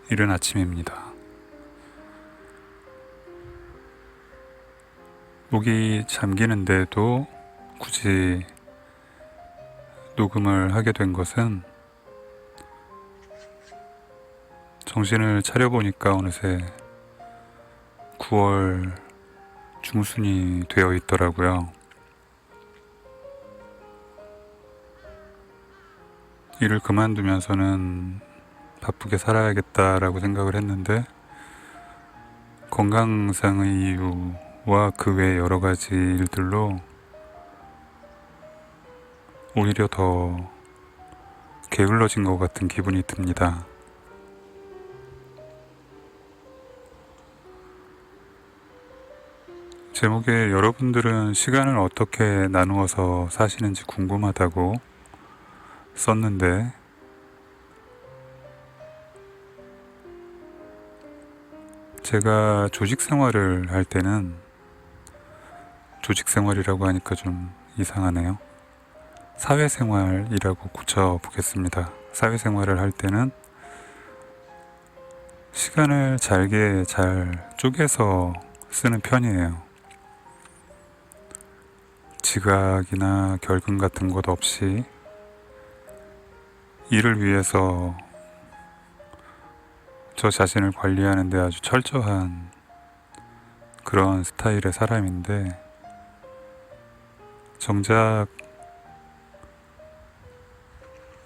이른 아침입니다. 목이 잠기는데도 굳이 녹음을 하게 된 것은 정신을 차려보니까 어느새 9월 중순이 되어 있더라고요. 일을 그만두면서는 바쁘게 살아야겠다라고 생각을 했는데 건강상의 이유와 그 외 여러 가지 일들로 오히려 더 게을러진 것 같은 기분이 듭니다. 제목에 여러분들은 시간을 어떻게 나누어서 사시는지 궁금하다고 썼는데 제가 조직 생활을 할 때는 조직 생활이라고 하니까 좀 이상하네요. 사회생활이라고 고쳐보겠습니다. 사회생활을 할 때는 시간을 잘게 잘 쪼개서 쓰는 편이에요. 지각이나 결근 같은 것 없이 일을 위해서 저 자신을 관리하는 데 아주 철저한 그런 스타일의 사람인데 정작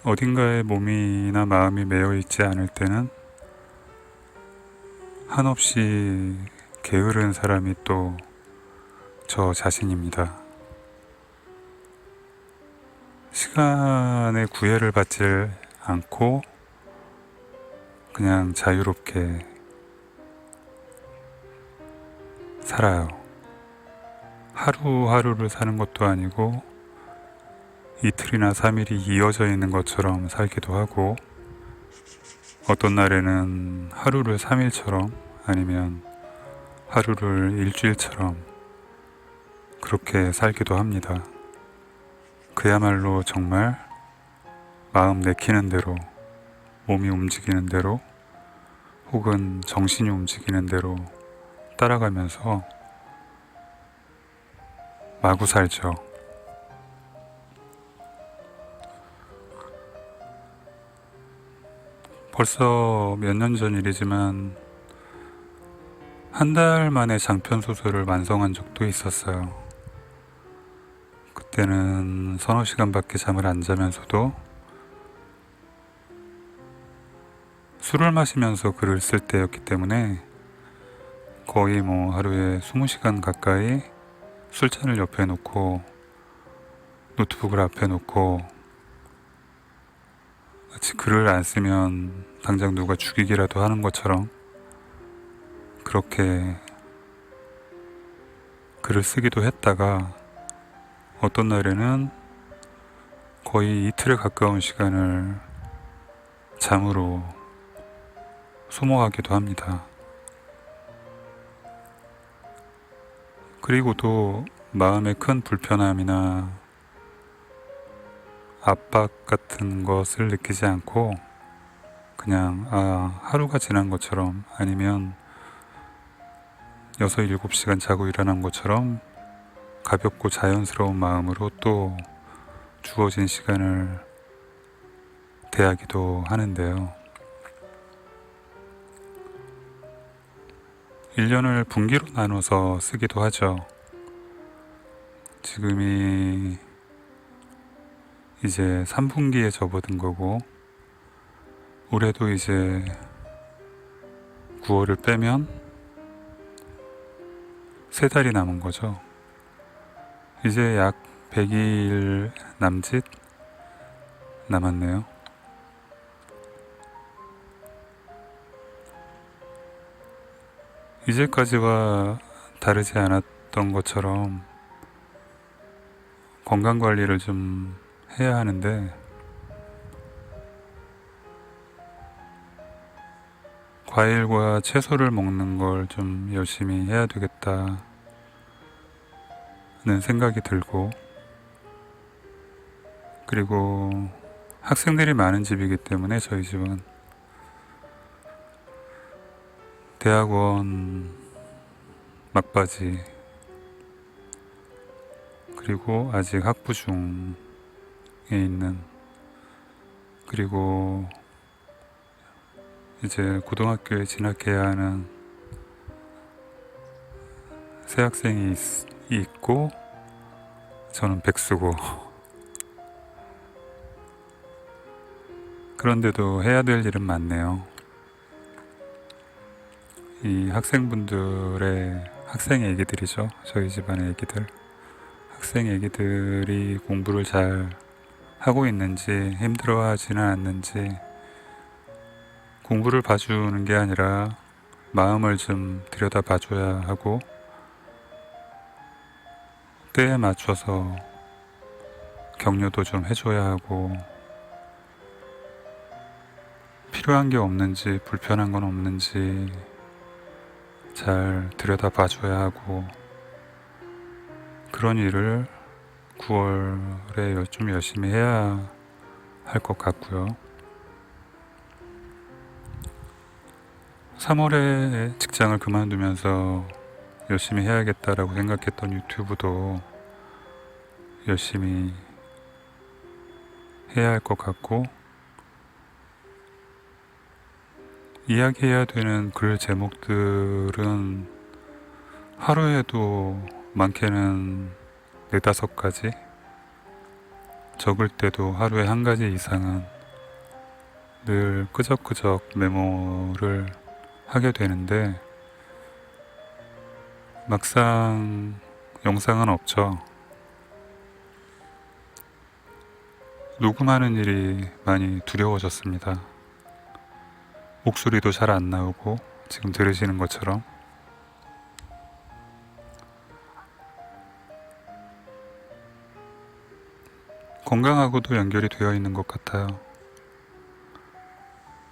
어딘가에 몸이나 마음이 매여 있지 않을 때는 한없이 게으른 사람이 또 저 자신입니다. 시간의 구애를 받지 않고 그냥 자유롭게 살아요. 하루하루를 사는 것도 아니고 이틀이나 3일이 이어져 있는 것처럼 살기도 하고 어떤 날에는 하루를 3일처럼 아니면 하루를 일주일처럼 그렇게 살기도 합니다. 그야말로 정말 마음 내키는 대로, 몸이 움직이는 대로, 혹은 정신이 움직이는 대로 따라가면서 마구 살죠. 벌써 몇 년 전 일이지만 한 달 만에 장편 소설을 완성한 적도 있었어요. 그때는 서너 시간밖에 잠을 안 자면서도 술을 마시면서 글을 쓸 때였기 때문에 거의 하루에 20시간 가까이 술잔을 옆에 놓고 노트북을 앞에 놓고 마치 글을 안 쓰면 당장 누가 죽이기라도 하는 것처럼 그렇게 글을 쓰기도 했다가 어떤 날에는 거의 이틀에 가까운 시간을 잠으로 소모하기도 합니다. 그리고도 마음의 큰 불편함이나 압박 같은 것을 느끼지 않고 그냥 하루가 지난 것처럼 아니면 6, 7시간 자고 일어난 것처럼 가볍고 자연스러운 마음으로 또 주어진 시간을 대하기도 하는데요. 1년을 분기로 나눠서 쓰기도 하죠. 지금이 이제 3분기에 접어든 거고 올해도 이제 9월을 빼면 3달이 남은 거죠. 이제 약 100일 남짓 남았네요. 이제까지와 다르지 않았던 것처럼 건강 관리를 좀 해야 하는데 과일과 채소를 먹는 걸 좀 열심히 해야 되겠다는 생각이 들고 그리고 학생들이 많은 집이기 때문에 저희 집은 대학원 막바지, 그리고 아직 학부 중에 있는, 그리고 이제 고등학교에 진학해야 하는 새 학생이 있고, 저는 백수고, 그런데도 해야 될 일은 많네요. 이 학생분들의, 학생 애기들이죠. 저희 집안의 애기들. 학생 애기들이 공부를 잘 하고 있는지, 힘들어하지는 않는지, 공부를 봐주는 게 아니라 마음을 좀 들여다 봐줘야 하고, 때에 맞춰서 격려도 좀 해줘야 하고, 필요한 게 없는지, 불편한 건 없는지 잘 들여다 봐줘야 하고, 그런 일을 9월에 좀 열심히 해야 할 것 같고요. 3월에 직장을 그만두면서 열심히 해야겠다라고 생각했던 유튜브도 열심히 해야 할 것 같고, 이야기해야 되는 글 제목들은 하루에도 많게는 4-5가지, 적을 때도 하루에 1가지 이상은 늘 끄적끄적 메모를 하게 되는데, 막상 영상은 없죠. 녹음하는 일이 많이 두려워졌습니다. 목소리도 잘 안 나오고, 지금 들으시는 것처럼. 건강하고도 연결이 되어 있는 것 같아요.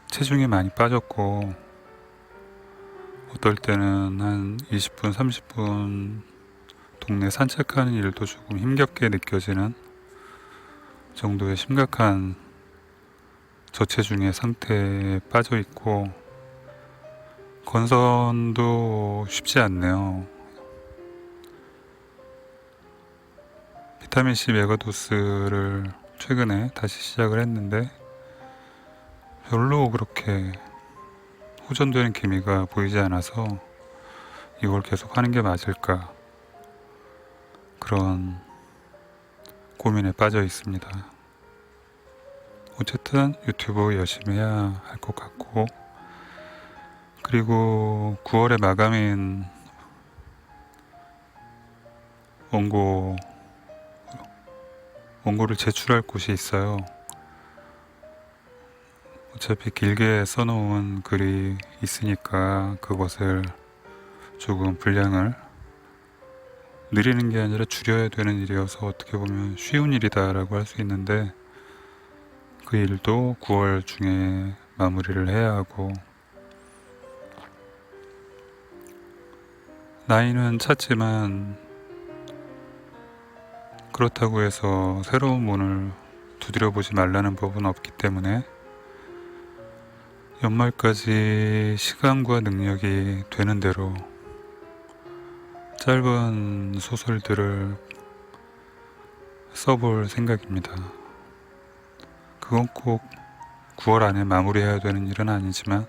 체중이 많이 빠졌고, 어떨 때는 한 20분, 30분 동네 산책하는 일도 조금 힘겹게 느껴지는 정도의 심각한 저체중의 상태에 빠져 있고, 건선도 쉽지 않네요. 비타민C 메가도스를 최근에 다시 시작을 했는데 별로 그렇게 호전되는 기미가 보이지 않아서 이걸 계속 하는 게 맞을까, 그런 고민에 빠져 있습니다. 어쨌든 유튜브 열심히 해야 할 것 같고, 그리고 9월에 마감인 원고를 제출할 곳이 있어요. 어차피 길게 써놓은 글이 있으니까 그것을 조금 분량을 늘리는 게 아니라 줄여야 되는 일이어서 어떻게 보면 쉬운 일이다라고 할 수 있는데, 그 일도 9월 중에 마무리를 해야 하고, 나이는 찼지만 그렇다고 해서 새로운 문을 두드려보지 말라는 법은 없기 때문에 연말까지 시간과 능력이 되는 대로 짧은 소설들을 써볼 생각입니다. 그건 꼭 9월 안에 마무리해야 되는 일은 아니지만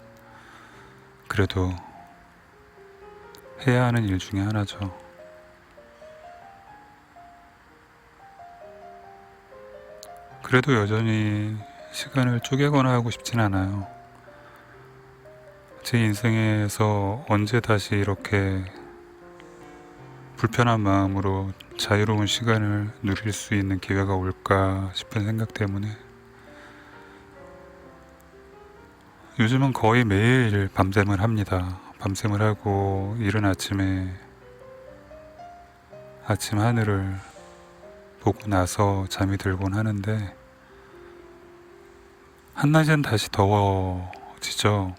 그래도 해야 하는 일 중에 하나죠. 그래도 여전히 시간을 쪼개거나 하고 싶진 않아요. 제 인생에서 언제 다시 이렇게 불편한 마음으로 자유로운 시간을 누릴 수 있는 기회가 올까 싶은 생각 때문에 요즘은 거의 매일 밤샘을 합니다. 밤샘을 하고 이른 아침에 아침 하늘을 보고 나서 잠이 들곤 하는데, 한낮엔 다시 더워지죠.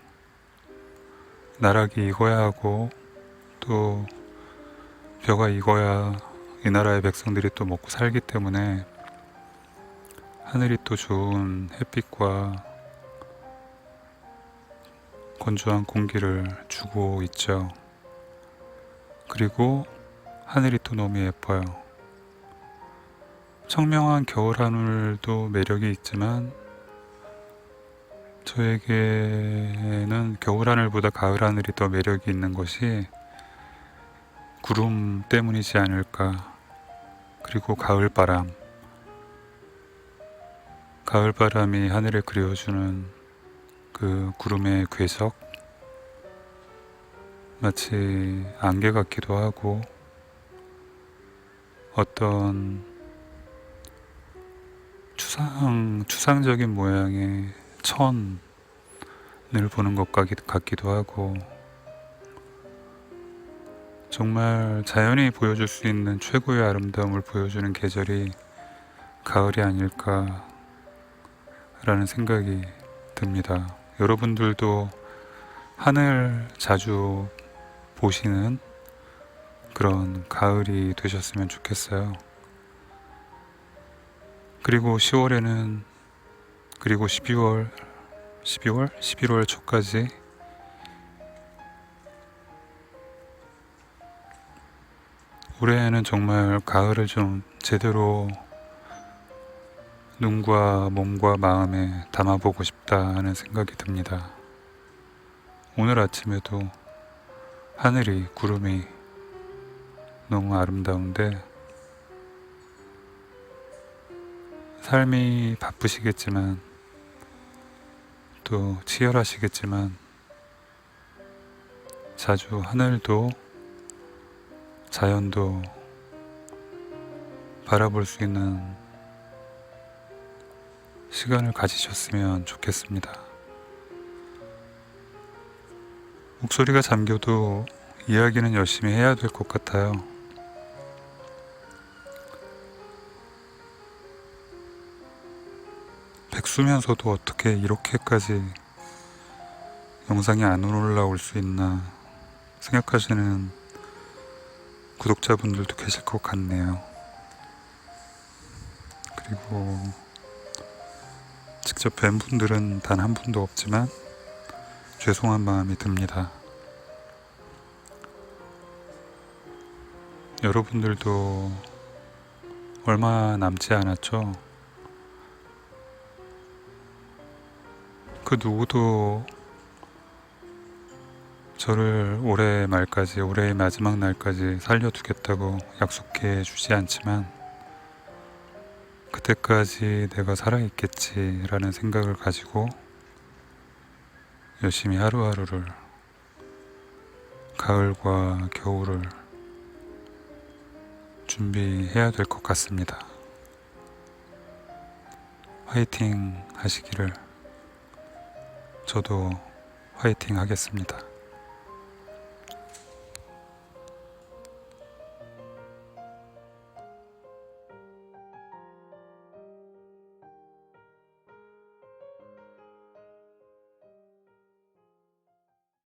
나락이 익어야 하고 또 벼가 익어야 이 나라의 백성들이 또 먹고 살기 때문에 하늘이 또 좋은 햇빛과 건조한 공기를 주고 있죠. 그리고 하늘이 또 너무 예뻐요. 청명한 겨울 하늘도 매력이 있지만 저에게는 겨울 하늘보다 가을 하늘이 더 매력이 있는 것이 구름 때문이지 않을까. 그리고 가을 바람이 하늘에 그려주는 그 구름의 궤적, 마치 안개 같기도 하고 어떤 추상적인 모양의 천을 보는 것 같기도 하고, 정말 자연이 보여줄 수 있는 최고의 아름다움을 보여주는 계절이 가을이 아닐까라는 생각이 듭니다. 여러분들도 하늘 자주 보시는 그런 가을이 되셨으면 좋겠어요. 그리고 10월에는, 그리고 11월 초까지 올해에는 정말 가을을 좀 제대로 눈과 몸과 마음에 담아보고 싶다는 생각이 듭니다. 오늘 아침에도 하늘이, 구름이 너무 아름다운데, 삶이 바쁘시겠지만 또 치열하시겠지만 자주 하늘도 자연도 바라볼 수 있는 시간을 가지셨으면 좋겠습니다. 목소리가 잠겨도 이야기는 열심히 해야 될 것 같아요. 백수면서도 어떻게 이렇게까지 영상이 안 올라올 수 있나 생각하시는 구독자분들도 계실 것 같네요. 그리고 직접 뵌 분들은 단 한 분도 없지만 죄송한 마음이 듭니다. 여러분들도 얼마 남지 않았죠? 그 누구도 저를 올해 말까지, 올해의 마지막 날까지 살려두겠다고 약속해 주지 않지만 그때까지 내가 살아있겠지라는 생각을 가지고 열심히 하루하루를, 가을과 겨울을 준비해야 될 것 같습니다. 화이팅 하시기를 저도 화이팅 하겠습니다.